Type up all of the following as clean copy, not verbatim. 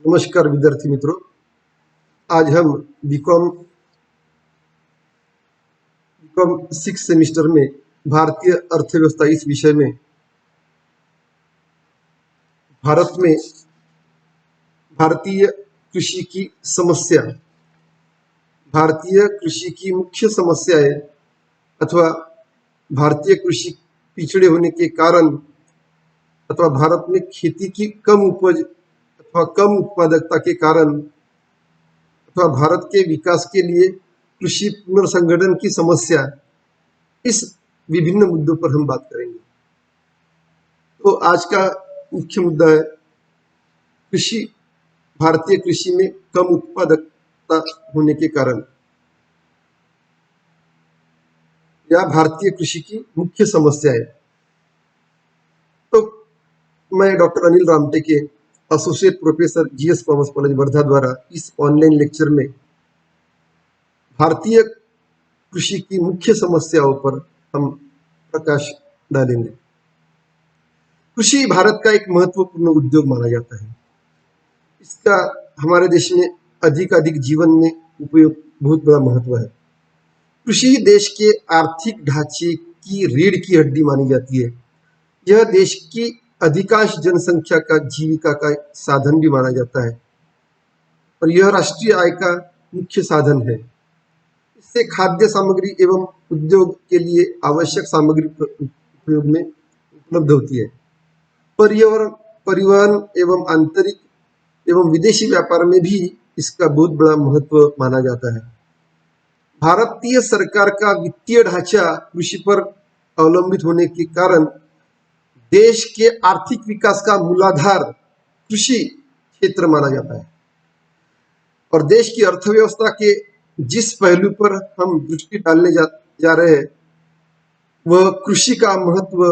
नमस्कार विद्यार्थी मित्रों। आज हम बीकॉम बीकॉम 6 सेमिस्टर में भारतीय अर्थव्यवस्था इस विषय में भारत में भारतीय कृषि की समस्या, भारतीय कृषि की मुख्य समस्याएं अथवा भारतीय कृषि पिछड़े होने के कारण अथवा भारत में खेती की कम उपज अथवा कम उत्पादकता के कारण अथवा भारत के विकास के लिए कृषि पुनर्संगठन की समस्या, इस विभिन्न मुद्दों पर हम बात करेंगे। तो आज का मुख्य मुद्दा है कृषि, भारतीय कृषि में कम उत्पादकता होने के कारण या भारतीय कृषि की मुख्य समस्याएं। तो मैं doctor Anil Ramteke, associate professor GS commerce college Wardha द्वारा इस ऑनलाइन लेक्चर में भारतीय कृषि की मुख्य समस्याओं पर हम प्रकाश डालेंगे। कृषि भारत का एक महत्वपूर्ण उद्योग माना जाता है। इसका हमारे देश में अधिक जीवन में उपयोग बहुत बड़ा महत्व है। कृषि देश के आर्थिक ढांचे की रीढ़ की हड्डी मानी जाती है। यह देश की अधिकांश जनसंख्या का जीविका का साधन भी माना जाता है और यह राष्ट्रीय आय का मुख्य साधन है। इससे खाद्य सामग्री एवं उद्योग के लिए आवश्यक सामग्री उपयोग में उपलब्ध होती है। पर्यावरण, परिवहन एवं आंतरिक एवं विदेशी व्यापार में भी इसका बहुत बड़ा महत्व माना जाता है। भारतीय सरकार का वित्तीय ढांचा कृषि पर अवलंबित होने के कारण देश के आर्थिक विकास का मूलाधार कृषि क्षेत्र माना जाता है और देश की अर्थव्यवस्था के जिस पहलू पर हम दृष्टि डालने जा रहे हैं वह कृषि का महत्व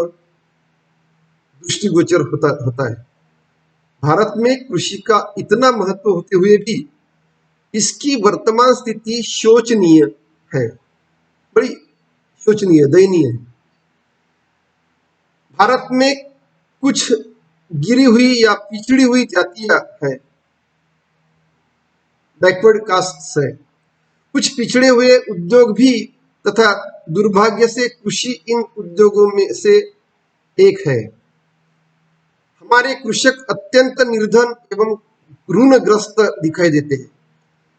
दृष्टिगोचर होता है। भारत में कृषि का इतना महत्व होते हुए भी इसकी वर्तमान स्थिति शोचनीय है, बड़ी शोचनीय, दयनीय है। भारत में कुछ गिरी हुई या पिछड़ी हुई जातियां है, बैकवर्ड कास्ट है, कुछ पिछड़े हुए उद्योग भी तथा दुर्भाग्य से कृषि इन उद्योगों में से एक है। हमारे कृषक अत्यंत निर्धन एवं ऋणग्रस्त दिखाई देते हैं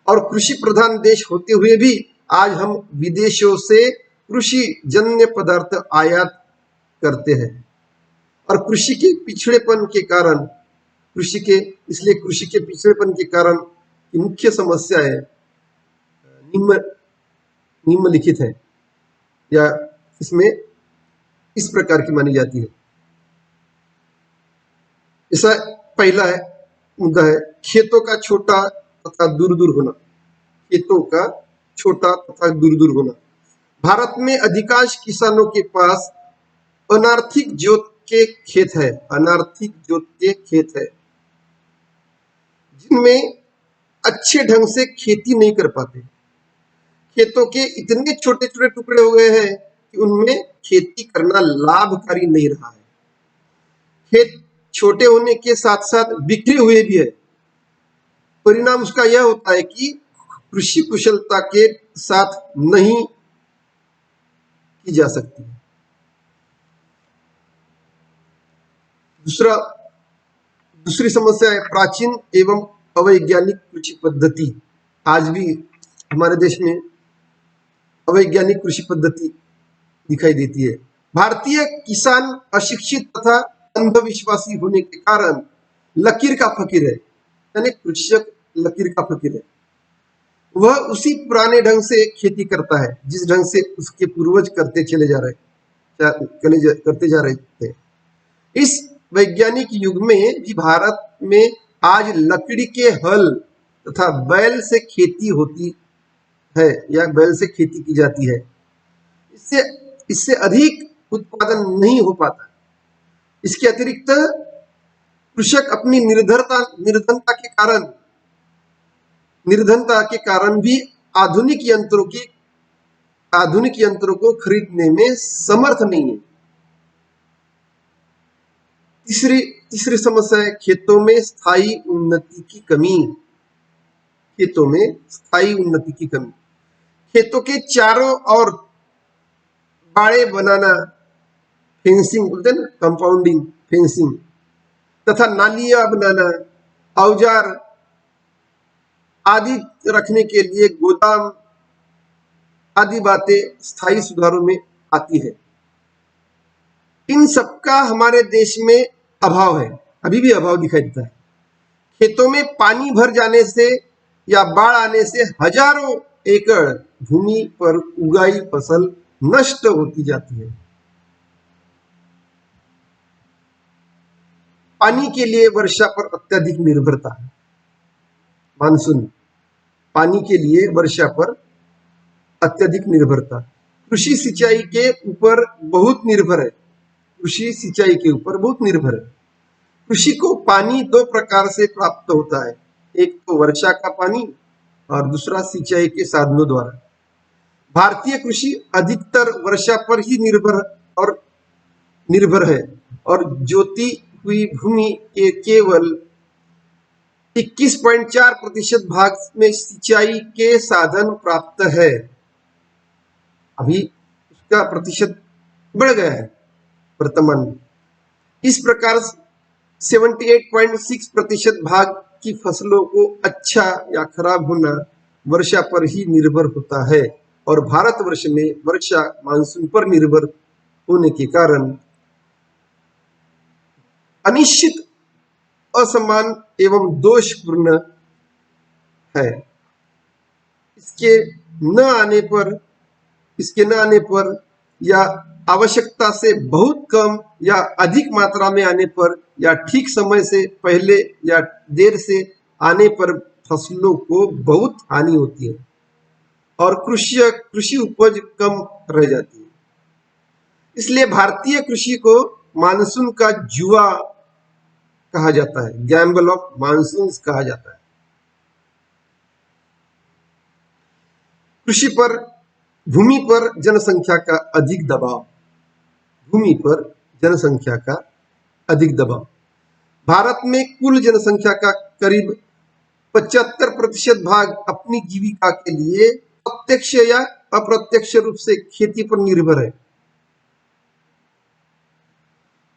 और कृषि प्रधान देश होते हुए भी आज हम विदेशों से कृषि जन्य पदार्थ आयात करते हैं और कृषि के पिछड़ेपन के कारण इसलिए कृषि के पिछड़ेपन के कारण की मुख्य समस्या है निम्नलिखित है या इसमें इस प्रकार की मानी जाती है। ऐसा पहला है मुद्दा है खेतों का छोटा तथा दूर दूर होना। खेतों का छोटा तथा दूर दूर होना। भारत में अधिकांश किसानों के पास अनार्थिक जोत के खेत है, अनार्थिक जोत के खेत है जिनमें अच्छे ढंग से खेती नहीं कर पाते। खेतों के इतने छोटे छोटे टुकड़े हो गए हैं कि उनमें खेती करना लाभकारी नहीं रहा है। खेत छोटे होने के साथ साथ बिखरे हुए भी है। परिणाम उसका यह होता है कि कृषि कुशलता के साथ नहीं की जा सकती। दूसरी समस्या है प्राचीन एवं अवैज्ञानिक कृषि पद्धति। आज भी हमारे देश में अवैज्ञानिक कृषि पद्धति दिखाई देती है। भारतीय किसान अशिक्षित तथा अंधविश्वासी होने के कारण लकीर का फकीर है, यानी कृषक लकीर का फकीर है। वह उसी पुराने ढंग से खेती करता है जिस ढंग से उसके पूर्वज करते जा रहे थे। इस वैज्ञानिक युग में भी भारत में आज लकड़ी के हल तथा बैल से खेती होती है या बैल से खेती की जाती है। इससे अधिक उत्पादन नहीं हो पाता। इसके अतिरिक्त कृषक अपनी निर्धनता के कारण भी आधुनिक यंत्रों को खरीदने में समर्थ नहीं है। तीसरी समस्या है खेतों में स्थायी उन्नति की कमी। खेतों में स्थायी उन्नति की कमी। खेतों के चारों ओर बाड़े बनाना, फेंसिंग बोलते हैं ना, कंपाउंडिंग, फेंसिंग, तथा नालियां बनाना, औजार आदि रखने के लिए गोदाम आदि बातें स्थायी सुधारों में आती है। इन सबका हमारे देश में अभाव है, अभी भी अभाव दिखाई देता है। खेतों में पानी भर जाने से या बाढ़ आने से हजारों एकड़ भूमि पर उगाई फसल नष्ट होती जाती है। पानी के लिए वर्षा पर अत्यधिक निर्भरता। मानसून, पानी के लिए वर्षा पर अत्यधिक निर्भरता। कृषि सिंचाई के ऊपर बहुत निर्भर है। कृषि सिंचाई के ऊपर बहुत निर्भर है। कृषि को पानी दो प्रकार से प्राप्त होता है, एक तो वर्षा का पानी और दूसरा सिंचाई के साधनों द्वारा। भारतीय कृषि अधिकतर वर्षा पर ही निर्भर है और जोती हुई भूमि के केवल 21.4% भाग में सिंचाई के साधन प्राप्त है। अभी उसका प्रतिशत बढ़ गया है वर्तमान में। इस प्रकार 78.6% भाग की फसलों को अच्छा या खराब होना वर्षा पर ही निर्भर होता है और भारतवर्ष में वर्षा मानसून पर निर्भर होने के कारण अनिश्चित, असमान एवं दोषपूर्ण है। इसके न आने पर या आवश्यकता से बहुत कम या अधिक मात्रा में आने पर या ठीक समय से पहले या देर से आने पर फसलों को बहुत हानि होती है और कृषि उपज कम रह जाती है। इसलिए भारतीय कृषि को मानसून का जुआ कहा जाता है, गैम्बल ऑफ मानसून कहा जाता है। कृषि पर भूमि पर जनसंख्या का अधिक दबाव। भूमि पर जनसंख्या का अधिक दबाव। भारत में कुल जनसंख्या का करीब 75% भाग अपनी जीविका के लिए प्रत्यक्ष या अप्रत्यक्ष रूप से खेती पर निर्भर है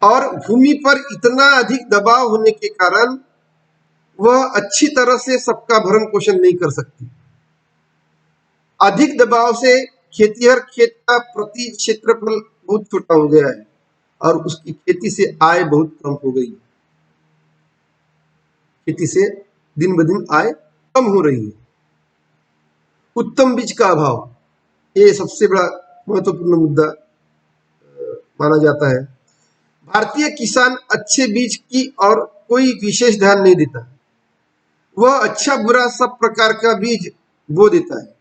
और भूमि पर इतना अधिक दबाव होने के कारण वह अच्छी तरह से सबका भरण पोषण नहीं कर सकती। अधिक दबाव से खेतीहर खेत का प्रति क्षेत्रफल बहुत छोटा हो गया है और उसकी खेती से आय बहुत कम हो गई है। खेती से दिन ब दिन आय कम हो रही है। उत्तम बीज का अभाव, ये सबसे बड़ा महत्वपूर्ण मुद्दा माना जाता है। भारतीय किसान अच्छे बीज की और कोई विशेष ध्यान नहीं देता। वह अच्छा बुरा सब प्रकार का बीज बो देता है।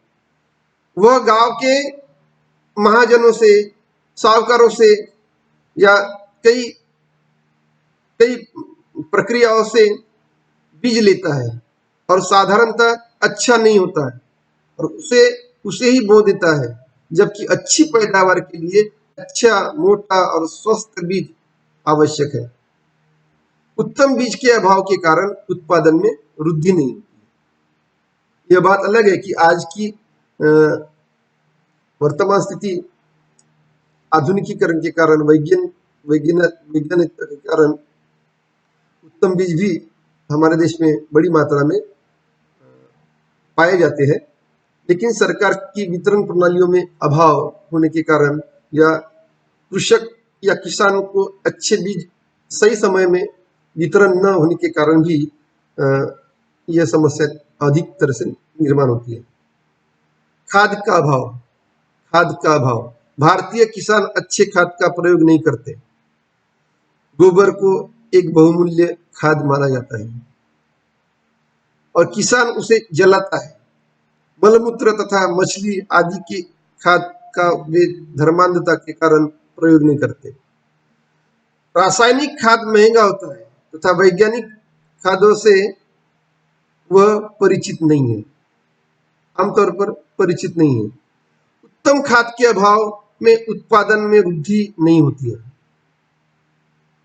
वह गांव के महाजनों से, साहूकारों से या कई कई प्रक्रियाओं से बीज लेता है और साधारणतः अच्छा नहीं होता है और उसे ही बो देता है, जबकि अच्छी पैदावार के लिए अच्छा, मोटा और स्वस्थ बीज आवश्यक है। उत्तम बीज के अभाव के कारण उत्पादन में वृद्धि नहीं होती। यह बात अलग है कि आज की वर्तमान स्थिति आधुनिकीकरण के कारण, वैज्ञानिकता के कारण उत्तम बीज भी हमारे देश में बड़ी मात्रा में पाए जाते हैं, लेकिन सरकार की वितरण प्रणालियों में अभाव होने के कारण या कृषक या किसान को अच्छे बीज सही समय में वितरण न होने के कारण भी यह समस्या अधिक तरह से निर्माण होती है। खाद का अभाव। खाद का अभाव। भारतीय किसान अच्छे खाद का प्रयोग नहीं करते। गोबर को एक बहुमूल्य खाद माना जाता है और किसान उसे जलाता है। मलमूत्र तथा मछली आदि के खाद का वे धर्मांधता के कारण प्रयोग नहीं करते। रासायनिक खाद महंगा होता है तथा वैज्ञानिक खादों से वह परिचित नहीं है, आमतौर पर परिचित नहीं है। उत्तम खाद के अभाव में उत्पादन में वृद्धि नहीं होती है।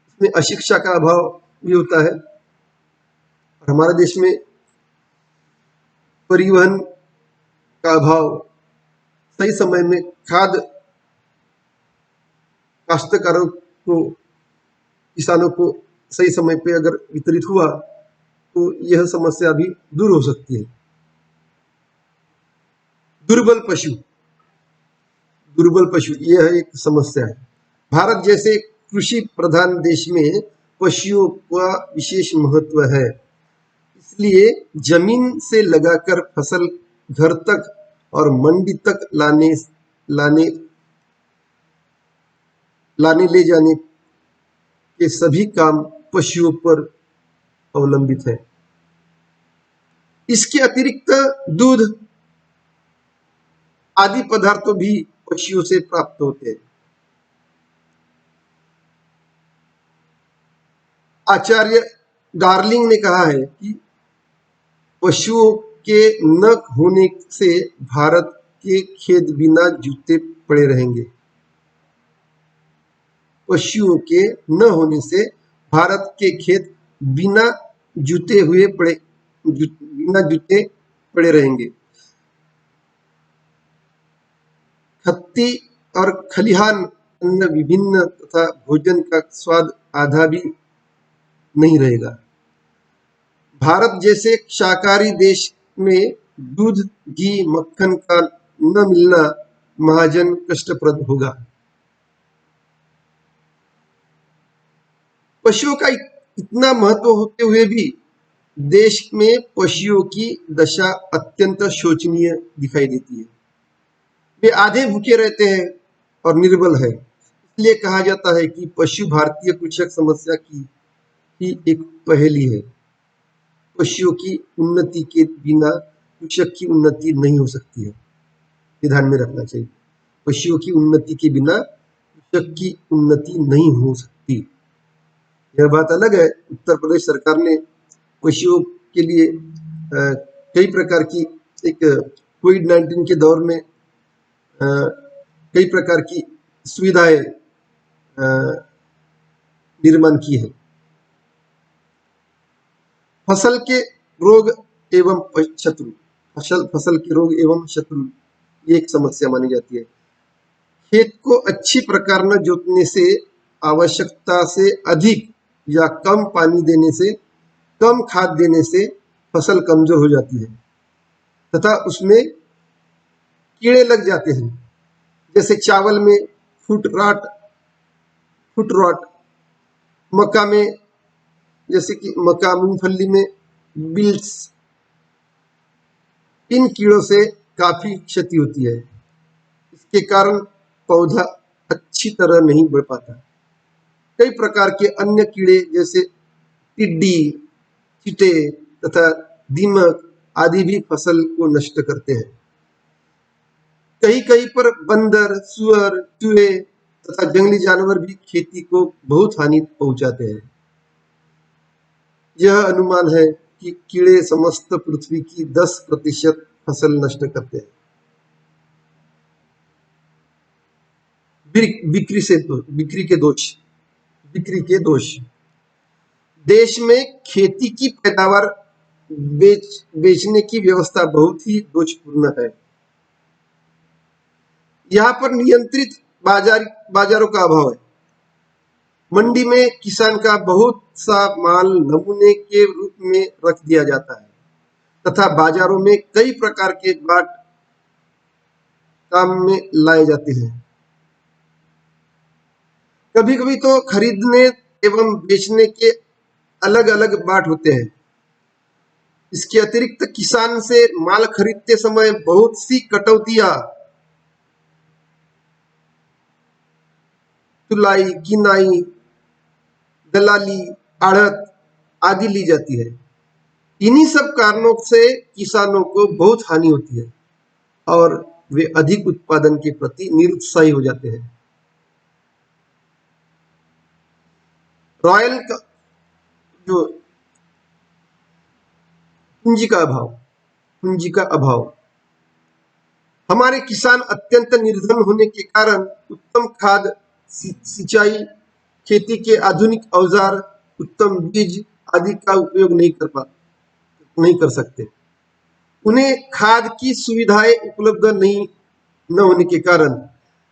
इसमें अशिक्षा का अभाव भी होता है। और हमारे देश में परिवहन का अभाव, सही समय में खाद काश्तकारों को, किसानों को सही समय पे अगर वितरित हुआ तो यह समस्या भी दूर हो सकती है। दुर्बल पशु, दुर्बल पशु यह एक समस्या है। भारत जैसे कृषि प्रधान देश में पशुओं का विशेष महत्व है। इसलिए जमीन से लगाकर फसल घर तक और मंडी तक लाने लाने लाने ले जाने के सभी काम पशुओं पर अवलंबित है। इसके अतिरिक्त दूध आदि पदार्थों भी पशुओं से प्राप्त होते हैं। आचार्य डार्लिंग ने कहा है कि पशुओं के न होने से भारत के खेत बिना जूते पड़े रहेंगे। पशुओं के न होने से भारत के खेत बिना बिना जूते पड़े रहेंगे। खत्ती और खलिहान अन्न विभिन्न तथा भोजन का स्वाद आधा भी नहीं रहेगा। भारत जैसे शाकाहारी देश में दूध, घी, मक्खन का न मिलना महाजन कष्टप्रद होगा। पशुओं का इतना महत्व होते हुए भी देश में पशुओं की दशा अत्यंत शोचनीय दिखाई देती है। वे आधे भूखे रहते हैं और निर्बल है। इसलिए कहा जाता है कि पशु भारतीय कृषक समस्या की ही एक पहेली है। पशुओं की उन्नति के बिना कृषक की उन्नति नहीं हो सकती है, ये ध्यान में रखना चाहिए। पशुओं की उन्नति के बिना कृषक की उन्नति नहीं हो सकती। यह बात अलग है, उत्तर प्रदेश सरकार ने पशुओं के लिए कई प्रकार की, एक कोविड-19 के दौर में कई प्रकार की सुविधाएं निर्माण की है। फसल के रोग एवं शत्रु, फसल के रोग एवं शत्रु एक समस्या मानी जाती है। खेत को अच्छी प्रकार न जोतने से, आवश्यकता से अधिक या कम पानी देने से, कम खाद देने से फसल कमजोर हो जाती है तथा उसमें कीड़े लग जाते हैं। जैसे चावल में फुट रॉट, मक्का में, जैसे कि मक्का, मूंगफली में बिल्स। इन कीड़ों से काफी क्षति होती है। इसके कारण पौधा अच्छी तरह नहीं बढ़ पाता। कई प्रकार के अन्य कीड़े जैसे टिड्डी, चींटे तथा दीमक आदि भी फसल को नष्ट करते हैं। कहीं कहीं पर बंदर, सुअर, चूहे तथा जंगली जानवर भी खेती को बहुत हानि पहुंचाते हैं। यह अनुमान है कि कीड़े समस्त पृथ्वी की 10% फसल नष्ट करते हैं। बिक्री के दोष। देश में खेती की पैदावार बेचने की व्यवस्था बहुत ही दोषपूर्ण है। यहाँ पर नियंत्रित बाजारों का अभाव है। मंडी में किसान का बहुत सा माल नमूने के रूप में रख दिया जाता है तथा बाजारों में कई प्रकार के बाट काम में लाए जाते हैं। कभी कभी तो खरीदने एवं बेचने के अलग अलग बाट होते हैं। इसके अतिरिक्त किसान से माल खरीदते समय बहुत सी कटौतियां, तुलाई, किनाई, दलाली, आढ़त आदि ली जाती है। इन्हीं सब कारणों से किसानों को बहुत हानि होती है और वे अधिक उत्पादन के प्रति निरुत्साही हो जाते हैं। रॉयल का जो पूंजी का अभाव। हमारे किसान अत्यंत निर्धन होने के कारण उत्तम खाद, सिंचाई, खेती के आधुनिक औजार उत्तम बीज आदि का उपयोग नहीं कर सकते। उन्हें खाद की सुविधाएं उपलब्ध नहीं न होने के कारण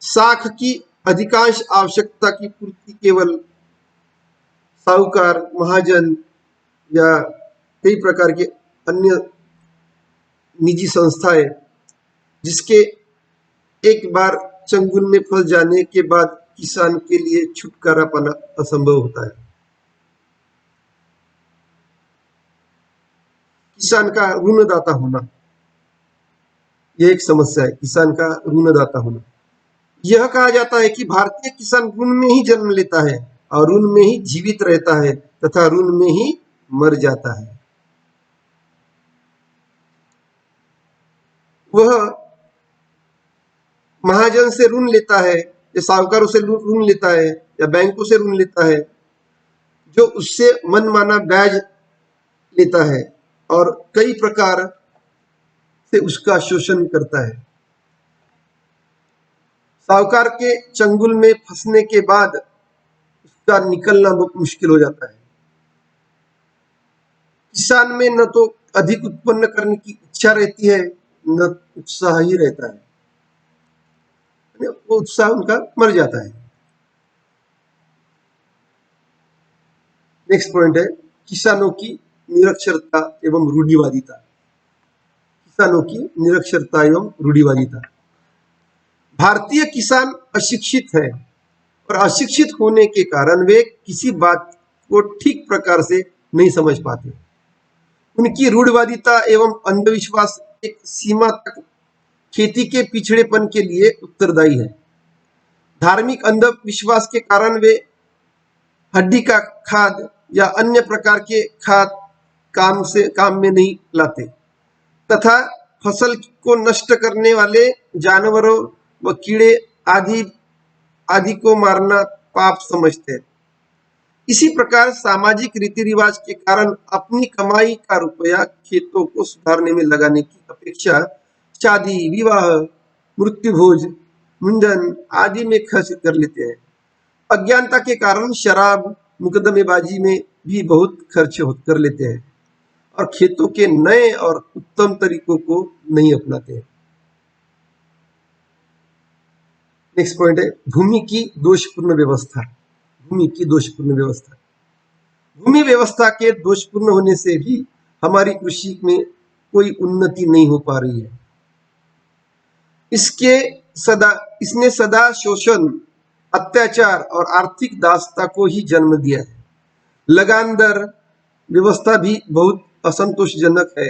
साख की अधिकांश आवश्यकता की पूर्ति केवल साहूकार, महाजन या कई प्रकार के अन्य निजी संस्थाएं, जिसके एक बार चंगुल में फंस जाने के बाद किसान के लिए छुटकारा पाना असंभव होता है। किसान का ऋणदाता होना, यह एक समस्या है। किसान का ऋणदाता होना, यह कहा जाता है कि भारतीय किसान ऋण में ही जन्म लेता है और ऋण में ही जीवित रहता है तथा ऋण में ही मर जाता है। वह महाजन से ऋण लेता है या साहूकारों से ऋण लेता है या बैंकों से ऋण लेता है, जो उससे मनमाना ब्याज लेता है और कई प्रकार से उसका शोषण करता है। साहूकार के चंगुल में फंसने के बाद उसका निकलना बहुत मुश्किल हो जाता है। किसान में न तो अधिक उत्पन्न करने की इच्छा रहती है, न उत्साह ही रहता है। वो उत्साह उनका मर जाता है। नेक्स्ट पॉइंट है किसानों की निरक्षरता एवं रूढ़िवादिता। किसानों की निरक्षरता एवं रूढ़िवादिता। भारतीय किसान अशिक्षित है और अशिक्षित होने के कारण वे किसी बात को ठीक प्रकार से नहीं समझ पाते। उनकी रूढ़िवादिता एवं अंधविश्वास एक सीमा तक खेती के पिछड़ेपन के लिए उत्तरदायी है। धार्मिक अंधविश्वास के कारण वे हड्डी का खाद या अन्य प्रकार के खाद काम में नहीं लाते तथा फसल को नष्ट करने वाले जानवरों व कीड़े आदि को मारना पाप समझते हैं। इसी प्रकार सामाजिक रीति रिवाज के कारण अपनी कमाई का रुपया खेतों को सुधारने में लगाने की अपेक्षा शादी, विवाह, मृत्युभोज, मुंडन आदि में खर्च कर लेते हैं। अज्ञानता के कारण शराब, मुकदमेबाजी में भी बहुत खर्च कर लेते हैं और खेतों के नए और उत्तम तरीकों को नहीं अपनाते हैं। नेक्स्ट पॉइंट है भूमि की दोषपूर्ण व्यवस्था। भूमि की दोषपूर्ण व्यवस्था। भूमि व्यवस्था के दोषपूर्ण होने से भी हमारी कृषि में कोई उन्नति नहीं हो पा रही है। इसने सदा शोषण, अत्याचार और आर्थिक दासता को ही जन्म दिया है। लगान दर व्यवस्था भी बहुत असंतोषजनक है।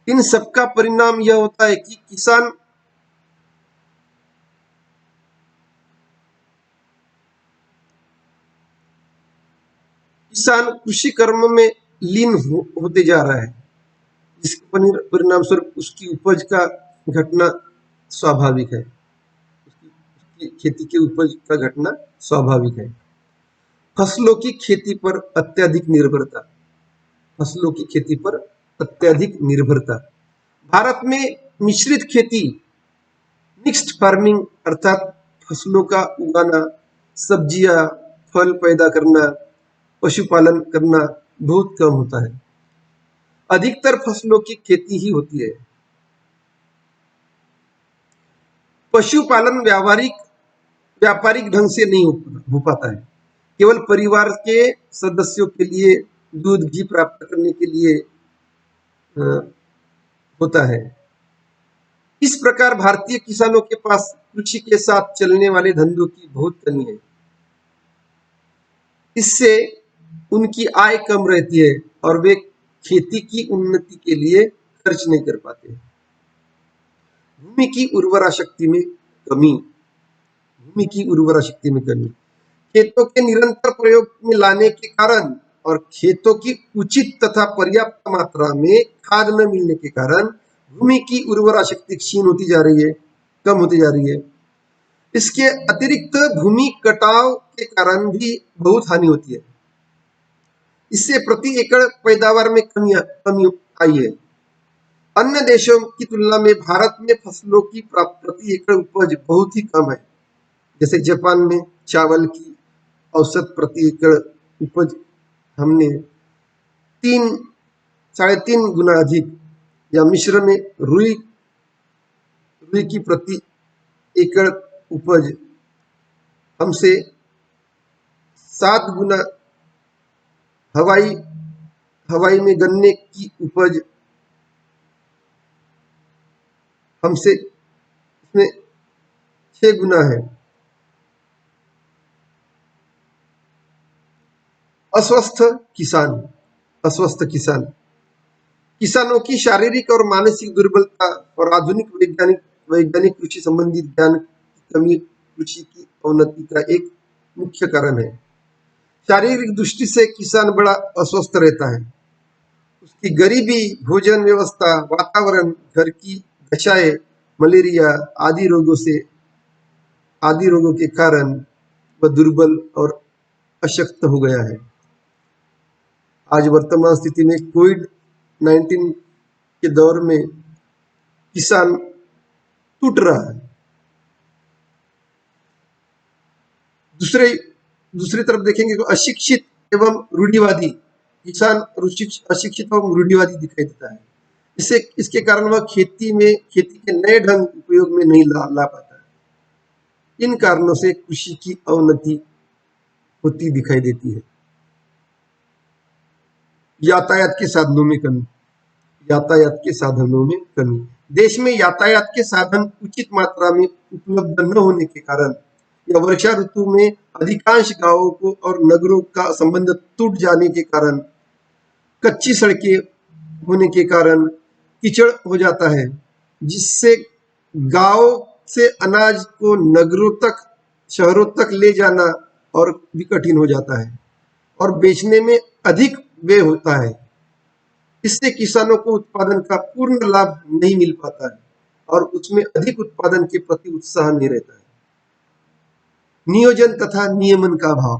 इन सबका परिणाम यह होता है कि किसान कृषि कर्म में लीन होते जा रहा है, जिसके परिणाम स्वरूप उसकी उपज का घटना स्वाभाविक है। उसकी खेती की उपज का घटना स्वाभाविक है। फसलों की खेती पर अत्यधिक निर्भरता। फसलों की खेती पर अत्यधिक निर्भरता। भारत में मिश्रित खेती, मिक्स्ड फार्मिंग अर्थात फसलों का उगाना, सब्जियां, फल पैदा करना, पशुपालन करना बहुत कम होता है। अधिकतर फसलों की खेती ही होती है। पशुपालन व्यापारिक ढंग से नहीं हो पाता है। केवल परिवार के सदस्यों के लिए दूध घी प्राप्त करने के लिए होता है। इस प्रकार भारतीय किसानों के पास कृषि के साथ चलने वाले धंधों की बहुत कमी है। इससे उनकी आय कम रहती है और वे खेती की उन्नति के लिए खर्च नहीं कर पाते। भूमि की उर्वरा शक्ति में कमी। भूमि की उर्वरा शक्ति में कमी। खेतों के निरंतर प्रयोग में लाने के कारण और खेतों की उचित तथा पर्याप्त मात्रा में खाद न मिलने के कारण भूमि की उर्वरा शक्ति क्षीण होती जा रही है, कम होती जा रही है। इसके अतिरिक्त भूमि कटाव के कारण भी बहुत हानि होती है। इससे प्रति एकड़ पैदावार में कमी आई है। अन्य देशों की तुलना में भारत में फसलों की प्रति एकड़ उपज बहुत ही कम है। जैसे जापान में चावल की औसत प्रति एकड़ उपज हमने 3-3.5 गुना अधिक या मिश्र में रुई की प्रति एकड़ उपज हमसे 7 गुना, हवाई में गन्ने की उपज हमसे इसमें 6 गुना है। अस्वस्थ किसान किसानों की शारीरिक और मानसिक दुर्बलता और आधुनिक वैज्ञानिक कृषि संबंधी ज्ञान की कमी कृषि की अवनति का एक मुख्य कारण है। शारीरिक दृष्टि से किसान बड़ा अस्वस्थ रहता है। उसकी गरीबी, भोजन व्यवस्था, वातावरण, घर की दशाएं, मलेरिया आदि रोगों के कारण वह दुर्बल और अशक्त हो गया है। आज वर्तमान स्थिति में कोविड-19 के दौर में किसान टूट रहा है। दूसरी तरफ देखेंगे तो अशिक्षित एवं रूढ़िवादी किसान अशिक्षित एवं रूढ़िवादी दिखाई देता है। इसके कारण वह खेती के नए ढंग उपयोग में नहीं ला पाता है। इन कारणों से कृषि की अवनति होती दिखाई देती है। यातायात के साधनों में कमी। देश में यातायात के साधन उचित मात्रा में उपलब्ध न होने के कारण या वर्षा ऋतु में अधिकांश गांवों को और नगरों का संबंध टूट जाने के कारण, कच्ची सड़कें होने के कारण कीचड़ हो जाता है, जिससे गांव से अनाज को नगरों तक, शहरों तक ले जाना और भी कठिन हो जाता है और बेचने में अधिक व्यय होता है। इससे किसानों को उत्पादन का पूर्ण लाभ नहीं मिल पाता है और उसमें अधिक उत्पादन के प्रति उत्साह नहीं रहता है। नियोजन तथा नियमन का अभाव।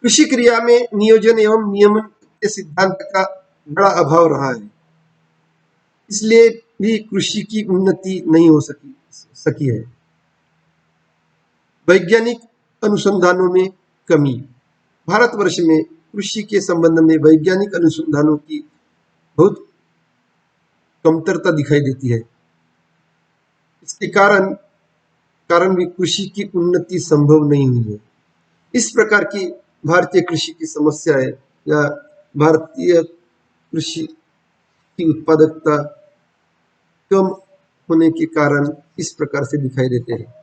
कृषि क्रिया में नियोजन एवं नियमन के सिद्धांत का बड़ा अभाव रहा है। इसलिए भी कृषि की उन्नति नहीं हो सकी है। वैज्ञानिक अनुसंधानों में कमी। भारतवर्ष में कृषि के संबंध में वैज्ञानिक अनुसंधानों की बहुत कमतरता दिखाई देती है। इसके कारण भी कृषि की उन्नति संभव नहीं हुई है। इस प्रकार की भारतीय कृषि की समस्याएं या भारतीय कृषि की उत्पादकता कम होने के कारण इस प्रकार से दिखाई देते हैं।